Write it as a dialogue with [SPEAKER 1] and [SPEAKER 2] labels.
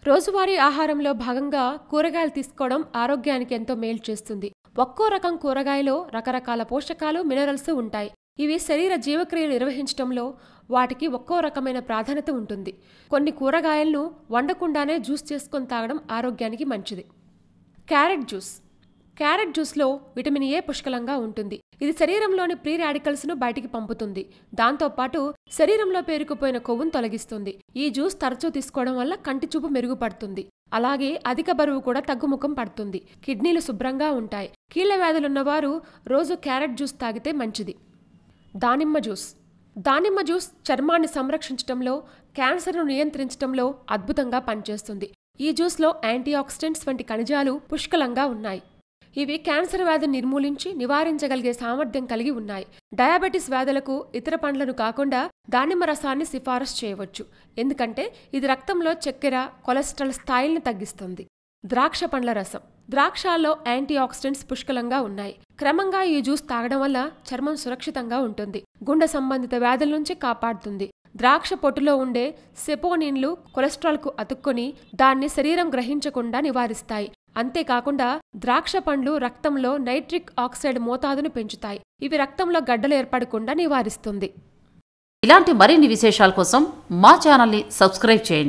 [SPEAKER 1] రోజువారీ ఆహారంలో భాగంగా కూరగాయలు తీసుకోవడం ఆరోగ్యానికి ఎంతో మేలు చేస్తుంది. ఒక్కో రకం కూరగాయలో రకరకాల పోషకాలు, మినరల్స్ ఉంటాయి. ఇవి శరీర జీవక్రియలు నిర్వహించడంలో వాటికి ఒక్కో రకమైన ప్రాధాన్యత ఉంటుంది. కొన్ని కూరగాయలను వండకుండానే జ్యూస్ చేసుకొని తాగడం ఆరోగ్యానికి మంచిది. Carrot juice. క్యారెట్ జ్యూస్లో విటమిన్ ఏ పుష్కలంగా ఉంటుంది. ఇది శరీరంలోని ఫ్రీ రాడికల్స్ను బయటికి పంపుతుంది. దాంతోపాటు శరీరంలో పేరుకుపోయిన కొవ్వును తొలగిస్తుంది. ఈ జ్యూస్ తరచూ తీసుకోవడం వల్ల కంటి చూపు మెరుగుపడుతుంది. అలాగే అధిక బరువు కూడా తగ్గుముఖం పడుతుంది. కిడ్నీలు శుభ్రంగా ఉంటాయి. కీళ్ల వ్యాధులున్నవారు రోజు క్యారెట్ జ్యూస్ తాగితే మంచిది. దానిమ్మ జ్యూస్. దానిమ్మ జ్యూస్ చర్మాన్ని సంరక్షించడంలో, క్యాన్సర్ను నియంత్రించడంలో అద్భుతంగా పనిచేస్తుంది. ఈ జ్యూస్లో యాంటీ ఆక్సిడెంట్స్ వంటి ఖనిజాలు పుష్కలంగా ఉన్నాయి. ఇవి క్యాన్సర్ వ్యాధిని నిర్మూలించి నివారించగలిగే సామర్థ్యం కలిగి ఉన్నాయి. డయాబెటిస్ వ్యాధులకు ఇతర పండ్లను కాకుండా దానిమ్మ రసాన్ని సిఫారసు చేయవచ్చు. ఎందుకంటే ఇది రక్తంలో చక్కెర, కొలెస్ట్రాల్ స్థాయిల్ని తగ్గిస్తుంది. ద్రాక్ష పండ్ల రసం. ద్రాక్షాల్లో యాంటీ ఆక్సిడెంట్స్ పుష్కలంగా ఉన్నాయి. క్రమంగా ఈ జ్యూస్ తాగడం వల్ల చర్మం సురక్షితంగా ఉంటుంది. గుండె సంబంధిత వ్యాధుల నుంచి కాపాడుతుంది. ద్రాక్ష పొట్టులో ఉండే సెపోనిన్లు కొలెస్ట్రాల్కు అతుక్కొని దాన్ని శరీరం గ్రహించకుండా నివారిస్తాయి. అంతేకాకుండా ద్రాక్ష పండ్లు రక్తంలో నైట్రిక్ ఆక్సైడ్ మోతాదును పెంచుతాయి. ఇవి రక్తంలో గడ్డలు ఏర్పడకుండా నివారిస్తుంది.
[SPEAKER 2] ఇలాంటి మరిన్ని విశేషాల కోసం మా ఛానల్ని సబ్స్క్రైబ్ చేయండి.